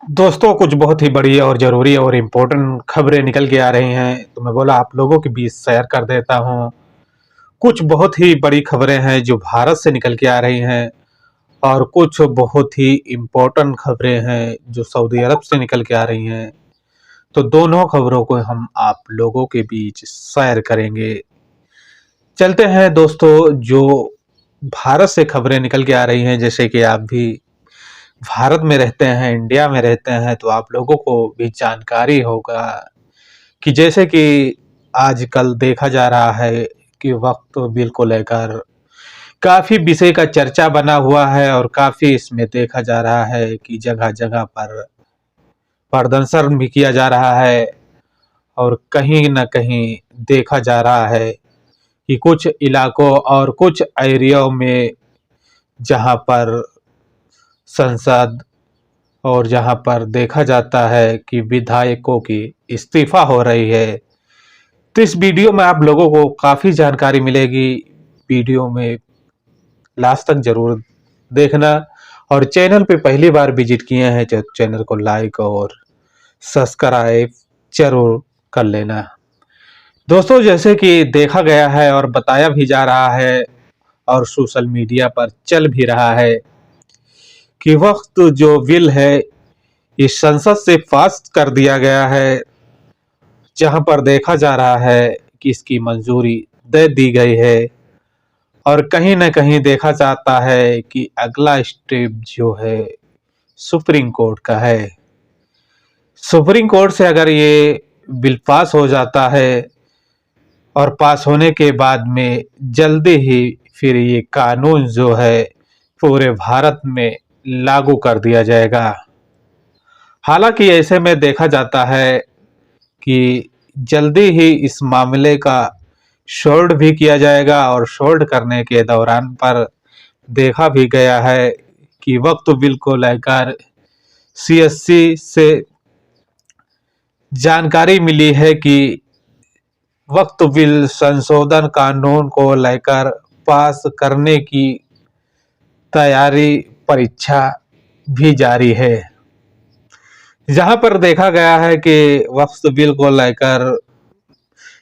दोस्तों, कुछ बहुत ही बड़ी और ज़रूरी और इम्पोर्टेंट खबरें निकल के आ रही हैं, तो मैं बोला आप लोगों के बीच शेयर कर देता हूँ। कुछ बहुत ही बड़ी खबरें हैं जो भारत से निकल के आ रही हैं और कुछ बहुत ही इम्पोर्टेंट खबरें हैं जो सऊदी अरब से निकल के आ रही हैं। तो दोनों खबरों को हम आप लोगों के बीच शेयर करेंगे। चलते हैं दोस्तों, जो भारत से खबरें निकल के आ रही हैं, जैसे कि आप भी भारत में रहते हैं, इंडिया में रहते हैं, तो आप लोगों को भी जानकारी होगा कि जैसे कि आजकल देखा जा रहा है कि वक्त बिल को लेकर काफ़ी विषय का चर्चा बना हुआ है और काफ़ी इसमें देखा जा रहा है कि जगह-जगह पर प्रदर्शन भी किया जा रहा है और कहीं न कहीं देखा जा रहा है कि कुछ इलाकों और कुछ एरियाओं में जहाँ पर संसद और जहाँ पर देखा जाता है कि विधायकों की इस्तीफ़ा हो रही है। तो इस वीडियो में आप लोगों को काफ़ी जानकारी मिलेगी। वीडियो में लास्ट तक ज़रूर देखना और चैनल पे पहली बार विज़िट किए हैं तो चैनल को लाइक और सब्सक्राइब ज़रूर कर लेना। दोस्तों, जैसे कि देखा गया है और बताया भी जा रहा है और सोशल मीडिया पर चल भी रहा है कि वक्त जो बिल है ये संसद से पास कर दिया गया है, जहां पर देखा जा रहा है कि इसकी मंजूरी दे दी गई है और कहीं न कहीं देखा जाता है कि अगला स्टेप जो है सुप्रीम कोर्ट का है। सुप्रीम कोर्ट से अगर ये बिल पास हो जाता है और पास होने के बाद में जल्दी ही फिर ये कानून जो है पूरे भारत में लागू कर दिया जाएगा। हालांकि ऐसे में देखा जाता है कि जल्दी ही इस मामले का सोल्व भी किया जाएगा और सोल्व करने के दौरान पर देखा भी गया है कि वक्त बिल को लेकर सीएससी से जानकारी मिली है कि वक्त बिल संशोधन कानून को लेकर पास करने की तैयारी परीक्षा भी जारी है, जहां पर देखा गया है कि वक्फ बिल को लेकर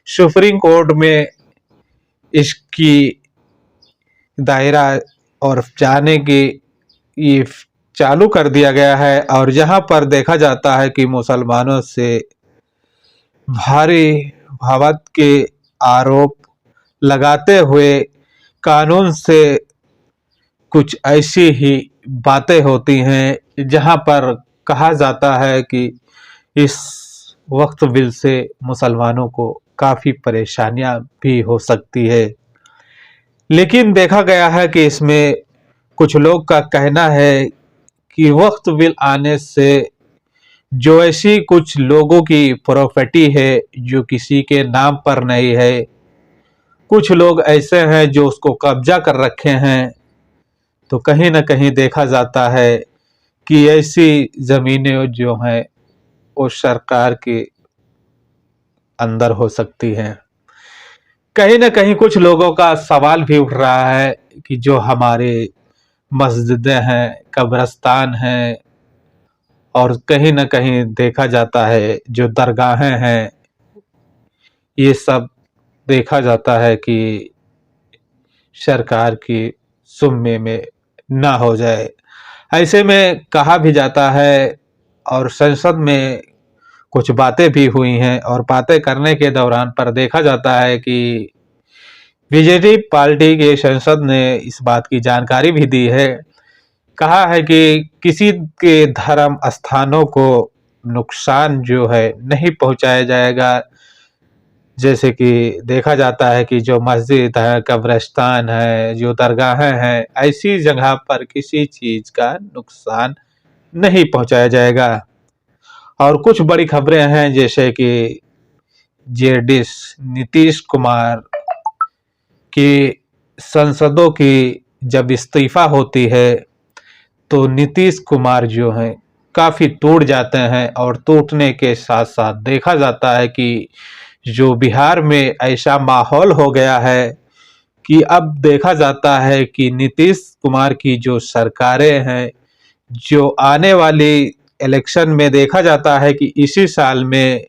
सुप्रीम कोर्ट में इसकी दायरा और जाने की ये चालू कर दिया गया है और जहां पर देखा जाता है कि मुसलमानों से भारी भावत के आरोप लगाते हुए कानून से कुछ ऐसी ही बातें होती हैं जहां पर कहा जाता है कि इस वक्त बिल से मुसलमानों को काफ़ी परेशानियां भी हो सकती है। लेकिन देखा गया है कि इसमें कुछ लोग का कहना है कि वक्त बिल आने से जो ऐसी कुछ लोगों की प्रॉपर्टी है जो किसी के नाम पर नहीं है, कुछ लोग ऐसे हैं जो उसको कब्जा कर रखे हैं, तो कहीं न कहीं देखा जाता है कि ऐसी ज़मीनें जो हैं वो सरकार के अंदर हो सकती हैं। कहीं न कहीं कुछ लोगों का सवाल भी उठ रहा है कि जो हमारे मस्जिदें हैं, कब्रिस्तान हैं और कहीं न कहीं देखा जाता है जो दरगाहें हैं, ये सब देखा जाता है कि सरकार की ज़िम्मे में ना हो जाए। ऐसे में कहा भी जाता है और संसद में कुछ बातें भी हुई हैं और बातें करने के दौरान पर देखा जाता है कि बीजेपी पार्टी के सांसद ने इस बात की जानकारी भी दी है। कहा है कि किसी के धर्म स्थानों को नुकसान जो है नहीं पहुंचाया जाएगा। जैसे कि देखा जाता है कि जो मस्जिद है, कब्रिस्तान है, जो दरगाहें हैं, ऐसी जगह पर किसी चीज़ का नुकसान नहीं पहुंचाया जाएगा। और कुछ बड़ी खबरें हैं जैसे कि जेडीएस नीतीश कुमार की सांसदों की जब इस्तीफा होती है तो नीतीश कुमार जो हैं काफ़ी टूट जाते हैं और टूटने के साथ साथ देखा जाता है कि जो बिहार में ऐसा माहौल हो गया है कि अब देखा जाता है कि नीतीश कुमार की जो सरकारें हैं, जो आने वाली इलेक्शन में देखा जाता है कि इसी साल में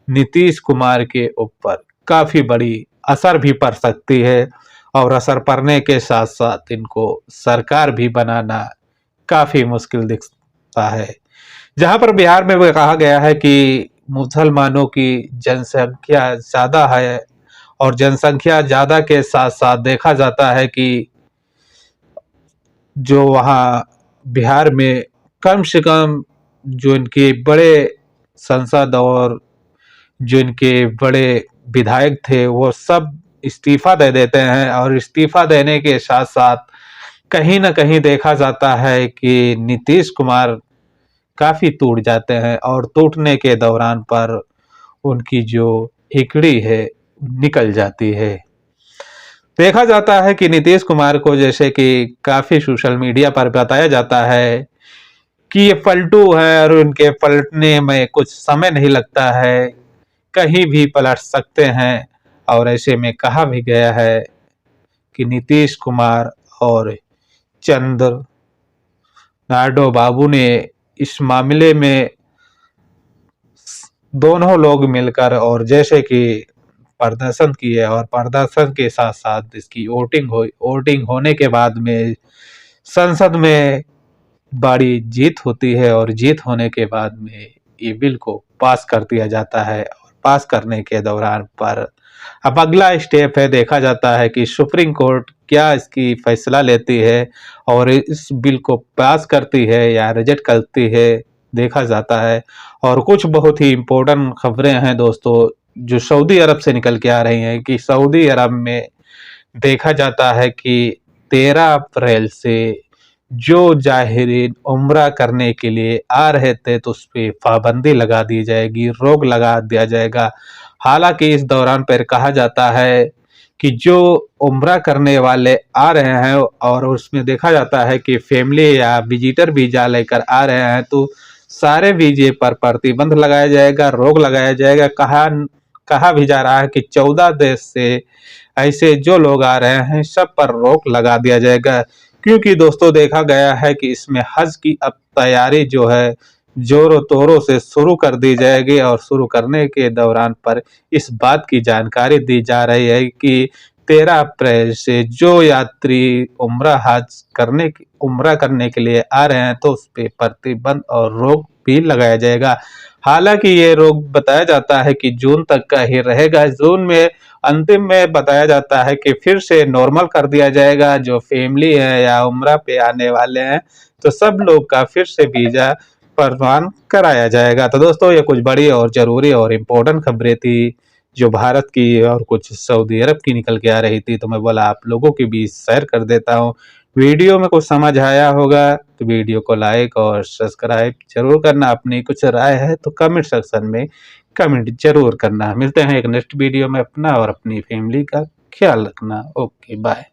नीतीश कुमार के ऊपर काफ़ी बड़ी असर भी पड़ सकती है और असर पड़ने के साथ-साथ इनको सरकार भी बनाना काफ़ी मुश्किल दिखता है। जहाँ पर बिहार में वो कहा गया है कि मुसलमानों की जनसंख्या ज़्यादा है और जनसंख्या ज़्यादा के साथ-साथ देखा जाता है कि जो वहाँ बिहार में कम से कम जो इनके बड़े सांसद और जो इनके बड़े विधायक थे वो सब इस्तीफा दे देते हैं और इस्तीफा देने के साथ-साथ कहीं न कहीं देखा जाता है कि नीतीश कुमार काफ़ी टूट जाते हैं और टूटने के दौरान पर उनकी जो हिकड़ी है निकल जाती है। देखा जाता है कि नीतीश कुमार को जैसे कि काफ़ी सोशल मीडिया पर बताया जाता है कि ये पलटू हैं और उनके पलटने में कुछ समय नहीं लगता है, कहीं भी पलट सकते हैं और ऐसे में कहा भी गया है कि नीतीश कुमार और चंद्रनाडो बाबू ने इस मामले में दोनों लोग मिलकर और जैसे कि प्रदर्शन किए और प्रदर्शन के साथ-साथ इसकी वोटिंग हुई। वोटिंग होने के बाद में संसद में बड़ी जीत होती है और जीत होने के बाद में ये बिल को पास कर दिया जाता है और पास करने के दौरान पर अब अगला स्टेप है देखा जाता है कि सुप्रीम कोर्ट क्या इसकी फैसला लेती है और इस बिल को पास करती है या रिजेक्ट करती है देखा जाता है। और कुछ बहुत ही इम्पोर्टेंट खबरें हैं दोस्तों जो सऊदी अरब से निकल के आ रही हैं कि सऊदी अरब में देखा जाता है कि 13 अप्रैल से जो ज़ाहिरीन उम्रा करने के लिए आ रहे थे तो उस पे पाबंदी लगा दी जाएगी, रोक लगा दिया जाएगा। हालाँकि इस दौरान पर कहा जाता है कि जो उम्रा करने वाले आ रहे हैं और उसमें देखा जाता है कि फैमिली या विजिटर वीज़ा लेकर आ रहे हैं तो सारे वीज़े पर प्रतिबंध लगाया जाएगा, रोक लगाया जाएगा। कहा भी जा रहा है कि 14 देश से ऐसे जो लोग आ रहे हैं सब पर रोक लगा दिया जाएगा क्योंकि दोस्तों देखा गया है कि इसमें हज की अब तैयारी जो है जोरों तोरों से शुरू कर दी जाएगी और शुरू करने के दौरान पर इस बात की जानकारी दी जा रही है कि 13 अप्रैल से जो यात्री उम्रा करने के लिए आ रहे हैं तो उस पे प्रतिबंध और रोक भी लगाया जाएगा। हालांकि ये रोक बताया जाता है कि जून तक का ही रहेगा। जून में अंतिम में बताया जाता है कि फिर से नॉर्मल कर दिया जाएगा। जो फैमिली है या उम्रा पे आने वाले हैं तो सब लोग का फिर से वीजा प्रदान कराया जाएगा। तो दोस्तों ये कुछ बड़ी और ज़रूरी और इम्पोर्टेंट खबरें थी जो भारत की और कुछ सऊदी अरब की निकल के आ रही थी तो मैं बोला आप लोगों के बीच शेयर कर देता हूँ। वीडियो में कुछ समझ आया होगा तो वीडियो को लाइक और सब्सक्राइब जरूर करना। अपनी कुछ राय है तो कमेंट सेक्शन में कमेंट जरूर करना। मिलते हैं एक नेक्स्ट वीडियो में। अपना और अपनी फैमिली का ख्याल रखना। Okay bye.